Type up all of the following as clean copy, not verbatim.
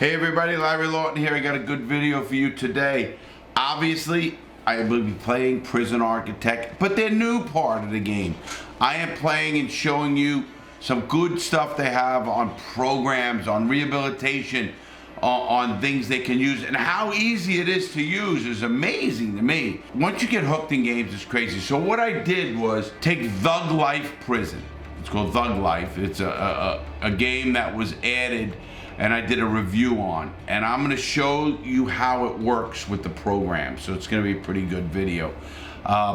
Hey everybody, Larry Lawton here. I got a good video for you today. Obviously, I will be playing Prison Architect, but their new part of the game. I am playing and showing you some good stuff they have on programs, on rehabilitation, on things they can use, and how easy it is to use is amazing to me. Once you get hooked in games, it's crazy. So what I did was take Thug Life Prison. It's called Thug Life. It's a game that was added and I did a review on, and I'm gonna show you how it works with the program. So it's gonna be a pretty good video.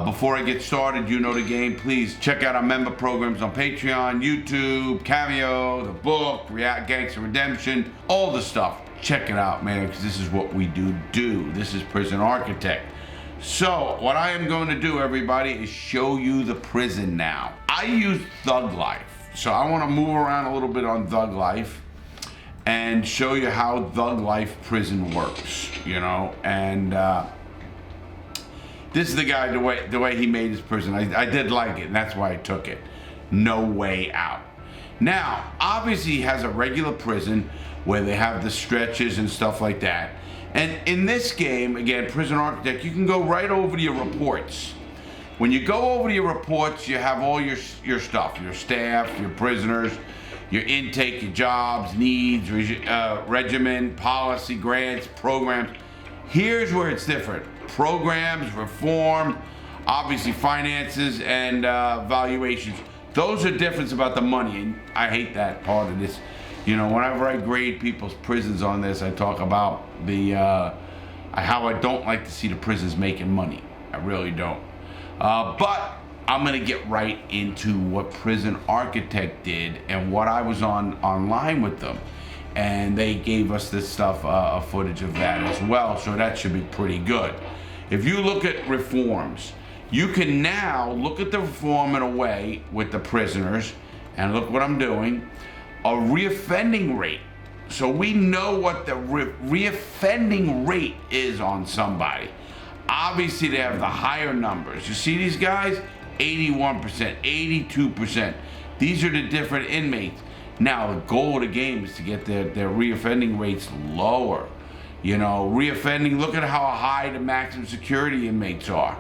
Before I get started, you know the game, please check out our member programs on Patreon, YouTube, Cameo, the book, Gangster Redemption, all the stuff. Check it out, man, because this is what we do. This is Prison Architect. So what I am going to do, everybody, is show you the prison now. I use Thug Life, so I wanna move around a little bit on Thug Life and show you how Thug Life Prison works, you know. And this is the guy, the way he made his prison. I did like it, and that's why I took it. No Way Out. Now, obviously, he has a regular prison where they have the stretches and stuff like that. And in this game, again, Prison Architect, you can go right over to your reports. When you go over to your reports, you have all your stuff, your staff, your prisoners, your intake, your jobs, needs, regimen, policy, grants, programs. Here's where it's different. Programs, reform, obviously finances, and valuations. Those are different about the money, and I hate that part of this. You know, whenever I grade people's prisons on this, I talk about how I don't like to see the prisons making money. I really don't. But I'm gonna get right into what Prison Architect did and what I was online with them, and they gave us this stuff, footage of that as well, so that should be pretty good. If you look at reforms, you can now look at the reform in a way with the prisoners, and look what I'm doing, a reoffending rate. So we know what the reoffending rate is on somebody. Obviously they have the higher numbers. You see these guys? 81%, 82%. These are the different inmates. Now, the goal of the game is to get their reoffending rates lower. You know, reoffending, look at how high the maximum security inmates are.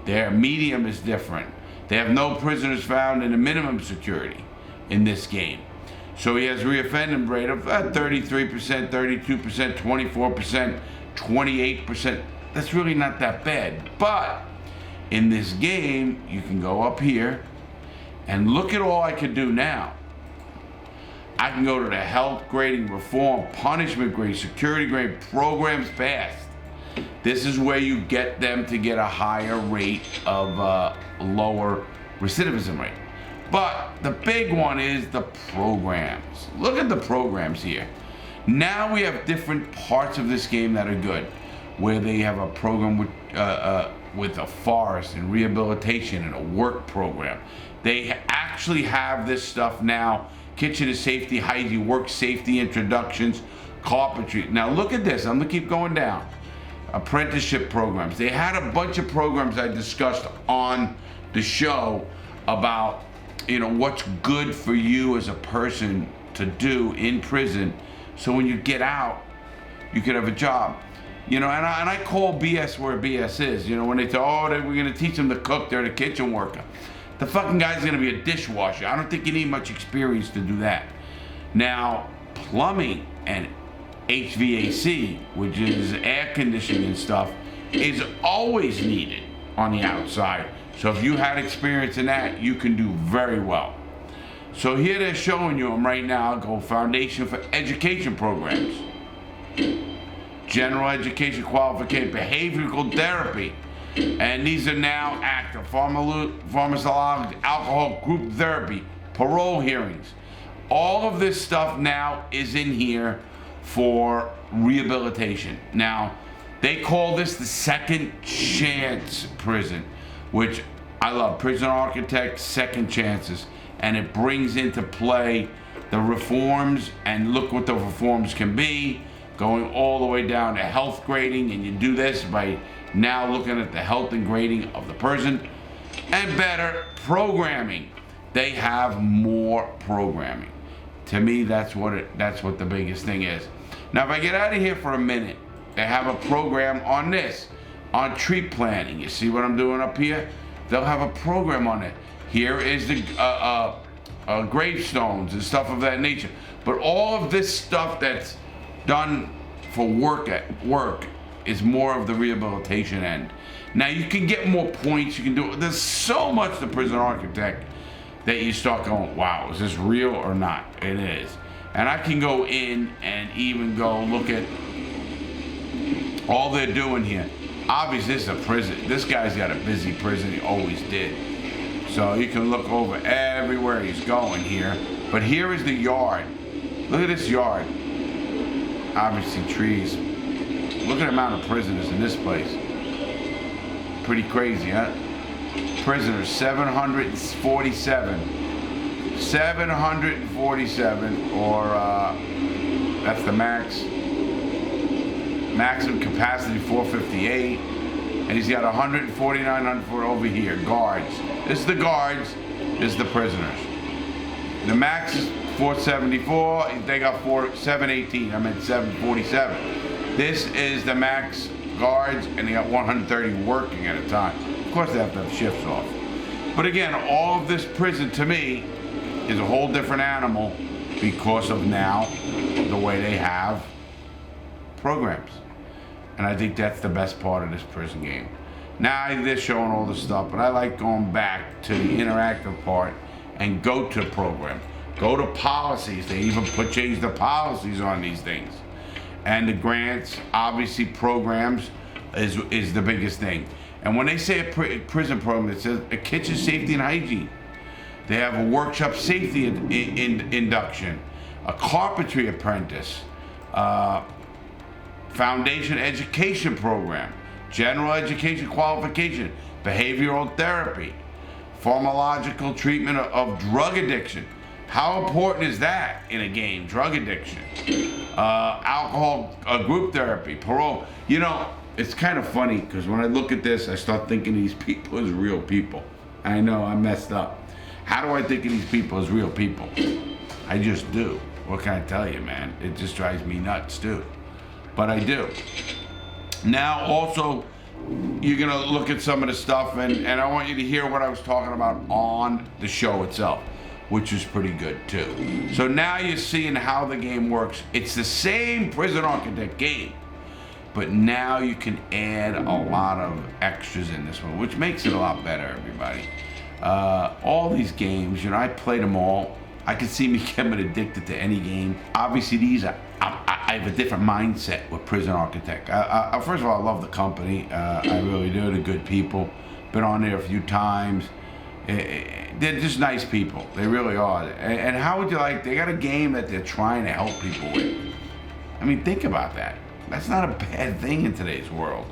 Their medium is different. They have no prisoners found in the minimum security in this game. So he has a reoffending rate of 33%, 32%, 24%, 28%. That's really not that bad. But in this game, you can go up here and look at all I can do now. I can go to the health grading, reform, punishment grade, security grade, programs passed. This is where you get them to get a higher rate of lower recidivism rate. But the big one is the programs. Look at the programs here. Now we have different parts of this game that are good, where they have a program with a forest and rehabilitation and a work program. They actually have this stuff now: kitchen and safety, hygiene, work safety introductions, carpentry. Now look at this, I'm gonna keep going down. Apprenticeship programs. They had a bunch of programs I discussed on the show about, you know, what's good for you as a person to do in prison, so when you get out, you could have a job. You know, and I call BS where BS is. You know, when they say, oh, we're gonna teach them to cook, they're the kitchen worker. The fucking guy's gonna be a dishwasher. I don't think you need much experience to do that. Now, plumbing and HVAC, which is air conditioning and stuff, is always needed on the outside. So if you had experience in that, you can do very well. So here they're showing you them right now. Go Foundation for Education Programs, General Education Qualification, Behavioral Therapy, and these are now active. Pharmacological, alcohol group therapy, parole hearings. All of this stuff now is in here for rehabilitation. Now, they call this the second chance prison, which I love. Prison Architect, second chances. And it brings into play the reforms, and look what the reforms can be, going all the way down to health grading, and you do this by now looking at the health and grading of the person, and better programming. They have more programming. To me, that's what the biggest thing is. Now, if I get out of here for a minute, they have a program on this, on tree planting. You see what I'm doing up here? They'll have a program on it. Here is the gravestones and stuff of that nature. But all of this stuff that's done for work is more of the rehabilitation end. Now, you can get more points. You can do. There's so much to Prison Architect that you start going, wow, is this real or not? It is. And I can go in and even go look at all they're doing here. Obviously, this is a prison. This guy's got a busy prison. He always did. So you can look over everywhere he's going here. But here is the yard. Look at this yard. Obviously, trees. Look at the amount of prisoners in this place. Pretty crazy, huh? Prisoners, 747. 747, or that's the max. Maximum capacity 458, and he's got 149 for over here. Guards. This is the guards. This is the prisoners. The max is 474. They got 718. I meant 747. This is the max guards, and they got 130 working at a time. Of course, they have to have shifts off. But again, all of this prison to me is a whole different animal because of now the way they have programs. And I think that's the best part of this prison game. Now they're showing all this stuff, but I like going back to the interactive part and go to program. Go to policies. They even change the policies on these things. And the grants, obviously programs is the biggest thing. And when they say a prison program, it says a kitchen safety and hygiene. They have a workshop safety induction, a carpentry apprentice, foundation education program, general education qualification, behavioral therapy, pharmacological treatment of drug addiction. How important is that in a game? Drug addiction, alcohol, group therapy, parole. You know, it's kind of funny because when I look at this, I start thinking these people as real people. I know I messed up. How do I think of these people as real people? I just do. What can I tell you, man? It just drives me nuts too. But I do. Now also, you're gonna look at some of the stuff and I want you to hear what I was talking about on the show itself, which is pretty good too. So now you're seeing how the game works. It's the same Prison Architect game, but now you can add a lot of extras in this one, which makes it a lot better, everybody. All these games, you know, I played them all. I could see me getting addicted to any game. Obviously, these are, I have a different mindset with Prison Architect. First of all, I love the company. I really do. They're good people. Been on there a few times. They're just nice people. They really are. And how would you like, they got a game that they're trying to help people with. I mean, think about that. That's not a bad thing in today's world.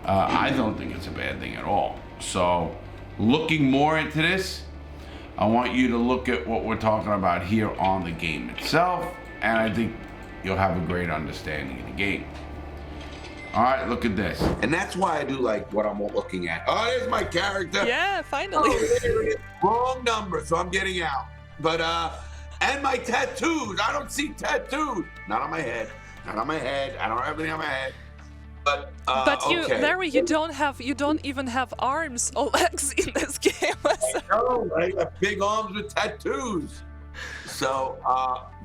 I don't think it's a bad thing at all. So, looking more into this, I want you to look at what we're talking about here on the game itself, and I think you'll have a great understanding of the game. All right, look at this. And that's why I do like what I'm looking at. Oh, there's my character. Yeah, finally. Oh, there it is. Wrong number, so I'm getting out. But, and my tattoos. I don't see tattoos. Not on my head. Not on my head. I don't have anything on my head. But you, okay. Larry, you don't even have arms or legs in this game. I know, I got big arms with tattoos. So,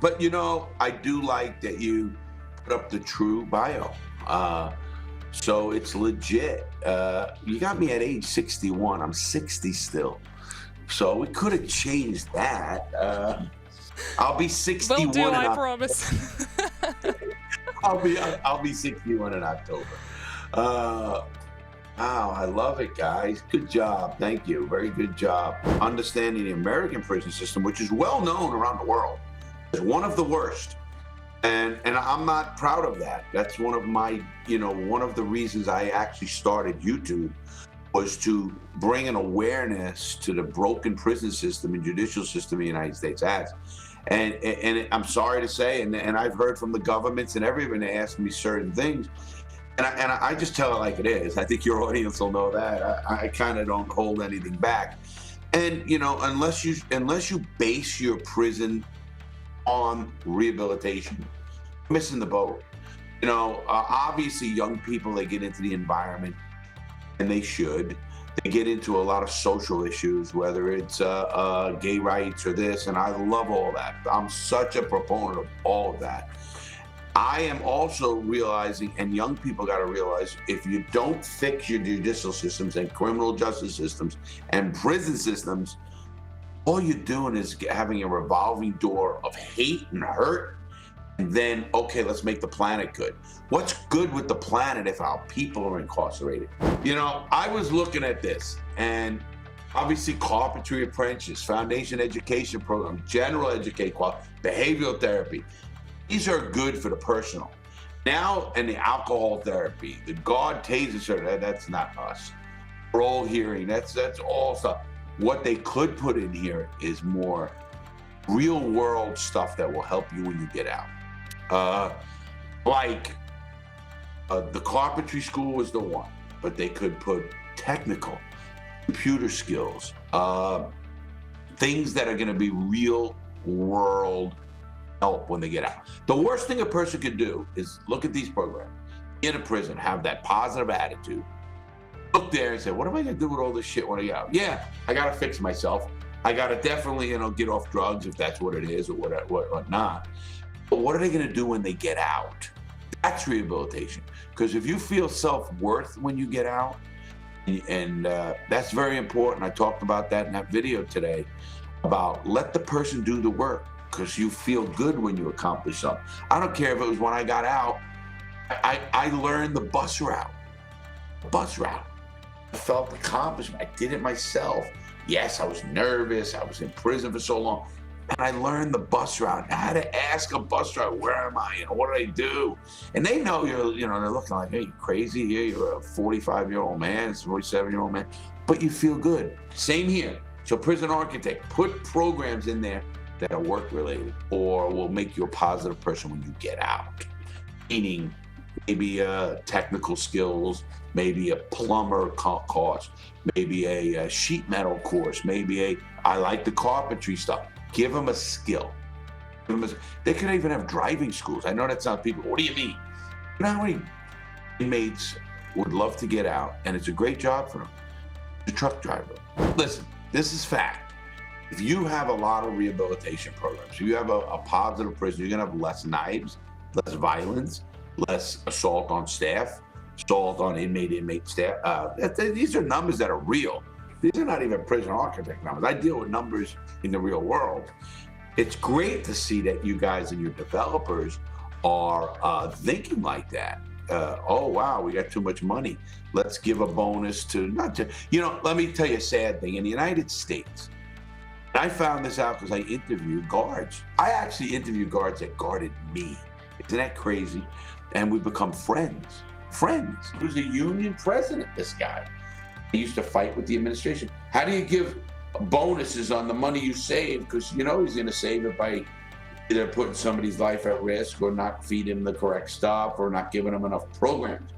but you know, I do like that you put up the true bio. So it's legit. You got me at age 61. I'm 60 still. So we could have changed that. I'll be 61. Will do, I promise. I'll be 61 in October. Wow, I love it, guys. Good job. Thank you. Very good job. Understanding the American prison system, which is well known around the world, is one of the worst. And I'm not proud of that. That's one of my, one of the reasons I actually started YouTube was to bring an awareness to the broken prison system and judicial system the United States has. And I'm sorry to say, and I've heard from the governments and everyone, they ask me certain things, and I just tell it like it is. I think your audience will know that. I kind of don't hold anything back. And unless you base your prison on rehabilitation, you're missing the boat. Obviously young people, they get into the environment, and they should. They get into a lot of social issues, whether it's gay rights or this, and I love all that. I'm such a proponent of all of that. I am also realizing, and young people got to realize, if you don't fix your judicial systems and criminal justice systems and prison systems, all you're doing is having a revolving door of hate and hurt. And then, okay, let's make the planet good. What's good with the planet if our people are incarcerated? I was looking at this, and obviously carpentry apprentices, foundation education program, general education, behavioral therapy. These are good for the personal. Now, and the alcohol therapy, the guard taser, that's not us. Parole hearing, that's all stuff. What they could put in here is more real world stuff that will help you when you get out. The carpentry school was the one, but they could put technical, computer skills, things that are going to be real world help when they get out. The worst thing a person could do is look at these programs, in a prison, have that positive attitude, look there and say, what am I going to do with all this shit when I get out? Yeah, I got to fix myself. I got to definitely, get off drugs if that's what it is, or what not. But what are they going to do when they get out? That's rehabilitation. Because if you feel self-worth when you get out, and that's very important. I talked about that in that video today, about let the person do the work, because you feel good when you accomplish something. I don't care if it was when I got out, I learned the bus route. I felt accomplishment. I did it myself. Yes, I was nervous. I was in prison for so long. And I learned the bus route. I had to ask a bus driver, where am I? What do I do? And they know they're looking like, hey, you crazy here? You're a 45-year-old man, 47-year-old man, but you feel good. Same here. So prison architect, put programs in there that are work related or will make you a positive person when you get out. Meaning maybe technical skills, maybe a plumber course, maybe a sheet metal course, maybe I like the carpentry stuff. Give them a skill. They could even have driving schools. I know that sounds people, what do you mean? You know how many inmates would love to get out, and it's a great job for them? The truck driver. Listen, this is fact. If you have a lot of rehabilitation programs, if you have a positive prison, you're gonna have less knives, less violence, less assault on staff, assault on inmate staff. These are numbers that are real. These are not even prison architect numbers. I deal with numbers in the real world. It's great to see that you guys and your developers are thinking like that. Oh, wow, we got too much money. Let's give a bonus to, let me tell you a sad thing. In the United States, I found this out because I interviewed guards. I actually interviewed guards that guarded me. Isn't that crazy? And we become friends. He was a union president, this guy. He used to fight with the administration. How do you give bonuses on the money you save? Because he's going to save it by either putting somebody's life at risk or not feeding them the correct stuff or not giving them enough programs.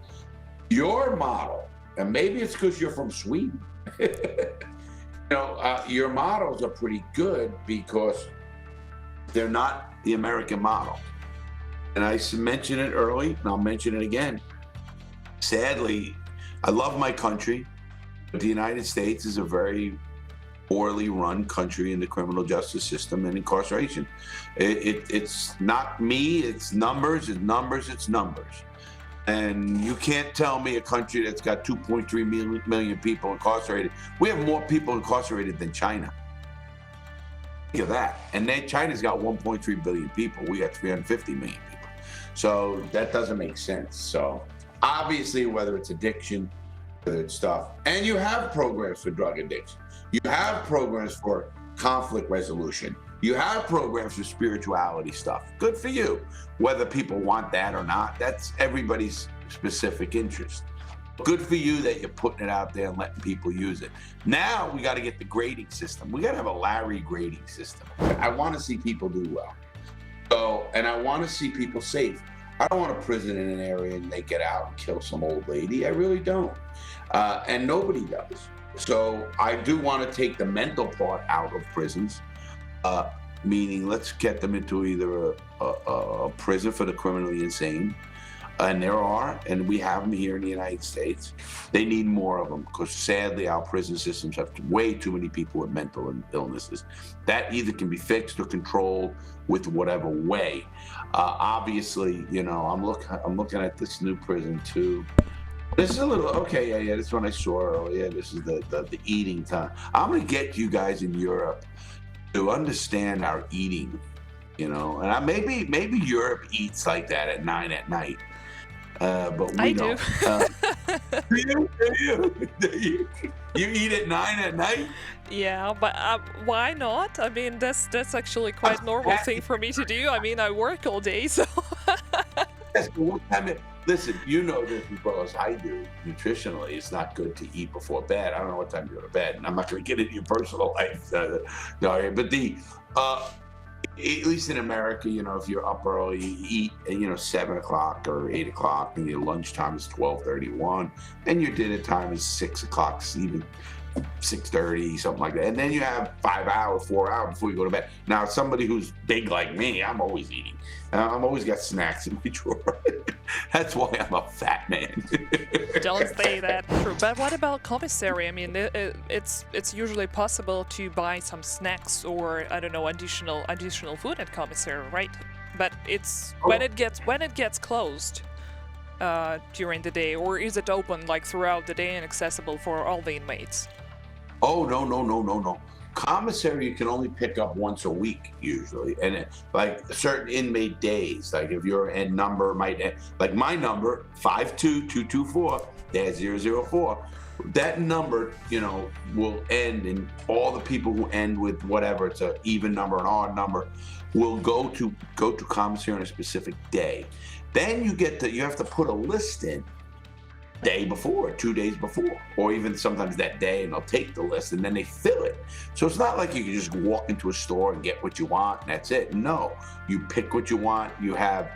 Your model, and maybe it's because you're from Sweden, your models are pretty good because they're not the American model. And I mentioned it early, and I'll mention it again. Sadly, I love my country, but the United States is a very poorly run country in the criminal justice system and incarceration. It's not me, it's numbers. And you can't tell me a country that's got 2.3 million people incarcerated. We have more people incarcerated than China. Think of that. And then China's got 1.3 billion people. We got 350 million people. So that doesn't make sense. So obviously, whether it's addiction, whether it's stuff, and you have programs for drug addiction. You have programs for conflict resolution. You have programs for spirituality stuff. Good for you. Whether people want that or not, that's everybody's specific interest. Good for you that you're putting it out there and letting people use it. Now we got to get the grading system. We got to have a Larry grading system. I want to see people do well. And I want to see people safe. I don't want a prison in an area and they get out and kill some old lady. I really don't. And nobody does. So I do want to take the mental part out of prisons, meaning let's get them into either a prison for the criminally insane, And there are, and we have them here in the United States. They need more of them because sadly our prison systems have way too many people with mental illnesses. That either can be fixed or controlled with whatever way. Obviously, I'm looking at this new prison too. This is a little, okay, yeah, this one I saw earlier. This is the eating time. I'm gonna get you guys in Europe to understand our eating, and maybe Europe eats like that at 9 at night. But we don't. Do you eat at 9 at night? Yeah, but why not? I mean, that's actually quite a normal thing for me to do. I mean, I work all day, so. Yes, but what time listen, you know this as well as I do. Nutritionally, it's not good to eat before bed. I don't know what time you go to bed, and I'm not going to get into your personal life. No, but at least in America, if you're up early, you eat, 7 o'clock or 8 o'clock, and your lunchtime is 12:31, and your dinner time is 6 o'clock, even 6:30, something like that. And then you have 4 hours before you go to bed. Now, somebody who's big like me, I'm always eating. I'm always got snacks in my drawer. That's why I'm a fat man. Don't say that. True. But what about commissary? I mean, it's usually possible to buy some snacks or I don't know additional food at commissary, right? But it's when it gets closed during the day, or is it open like throughout the day and accessible for all the inmates? Oh no. Commissary you can only pick up once a week usually, and like certain inmate days. Like if your end number like my number 52224-004. That number, will end, and all the people who end with whatever, it's an even number, an odd number, will go to commissary on a specific day. Then you have to put a list in day before, 2 days before, or even sometimes that day, and they'll take the list and then they fill it. So it's not like you can just walk into a store and get what you want and that's it. No, you pick what you want. You have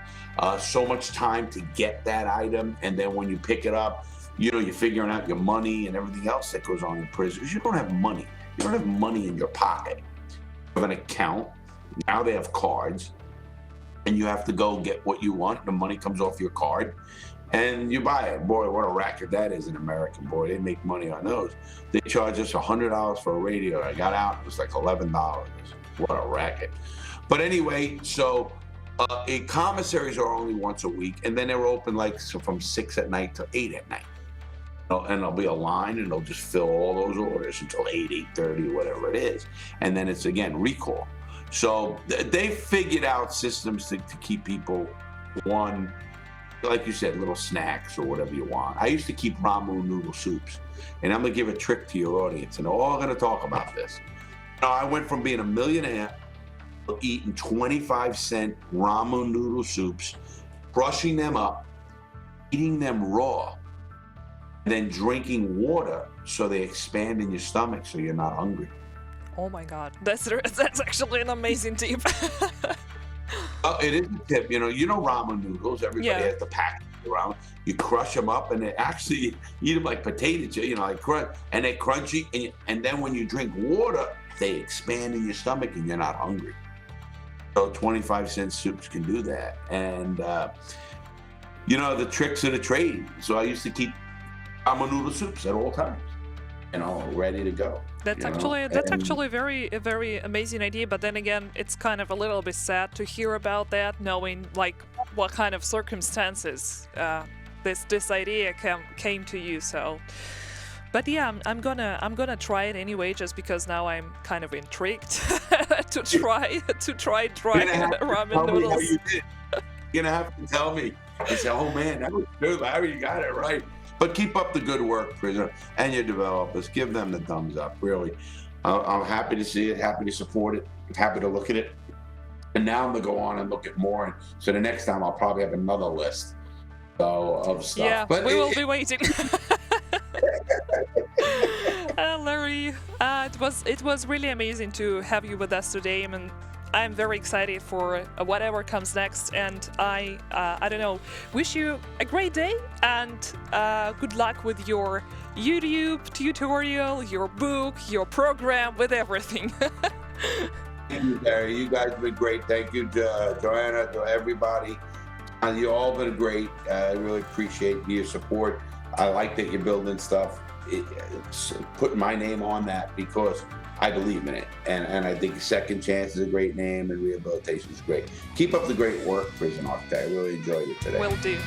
so much time to get that item, and then when you pick it up, you're figuring out your money and everything else that goes on in prison. Because you don't have money. You don't have money in your pocket. You have an account. Now they have cards, and you have to go get what you want. The money comes off your card, and you buy it. Boy, what a racket that is in America. Boy, they make money on those. They charge us $100 for a radio. I got out, it was like $11. What a racket. But anyway, so commissaries are only once a week, and then they're open from 6 at night to 8 at night. And there'll be a line, and they'll just fill all those orders until 8:30, whatever it is. And then it's, again, recall. So they figured out systems to keep people, one, like you said, little snacks or whatever you want. I used to keep ramen noodle soups. And I'm going to give a trick to your audience, and they're all going to talk about this. I went from being a millionaire to eating 25-cent ramen noodle soups, crushing them up, eating them raw, and then drinking water so they expand in your stomach so you're not hungry. Oh my God, that's actually an amazing tip. It is a tip. You know ramen noodles. Everybody has the package around. You crush them up, and they actually eat them like potato chips. Like crunch, and they're crunchy. And then when you drink water, they expand in your stomach, and you're not hungry. So 25-cent soups can do that. And the tricks of the trade. So I used to keep ramen noodle soups at all times, ready to go. That's actually a very amazing idea. But then again, it's kind of a little bit sad to hear about that, knowing like what kind of circumstances this idea came to you. So, but yeah, I'm gonna try it anyway, just because now I'm kind of intrigued to try ramen noodles. You're gonna have to tell me. I say, oh man, that was good, Larry. You got it right. But keep up the good work, Prisoner, and your developers. Give them the thumbs up, really. I'm happy to see it, happy to support it, happy to look at it. And now I'm going to go on and look at more. And so the next time I'll probably have another list of stuff. Yeah, but we will be waiting. Larry, it was really amazing to have you with us today. I mean, I'm very excited for whatever comes next, and I don't know, wish you a great day and good luck with your YouTube tutorial, your book, your program, with everything. Thank you, Barry. You guys have been great. Thank you, Joanna, to everybody. You all been great. I really appreciate your support. I like that you're building stuff. It's putting my name on that because I believe in it. And I think Second Chance is a great name and rehabilitation is great. Keep up the great work, Prison Architect. I really enjoyed it today. Will do.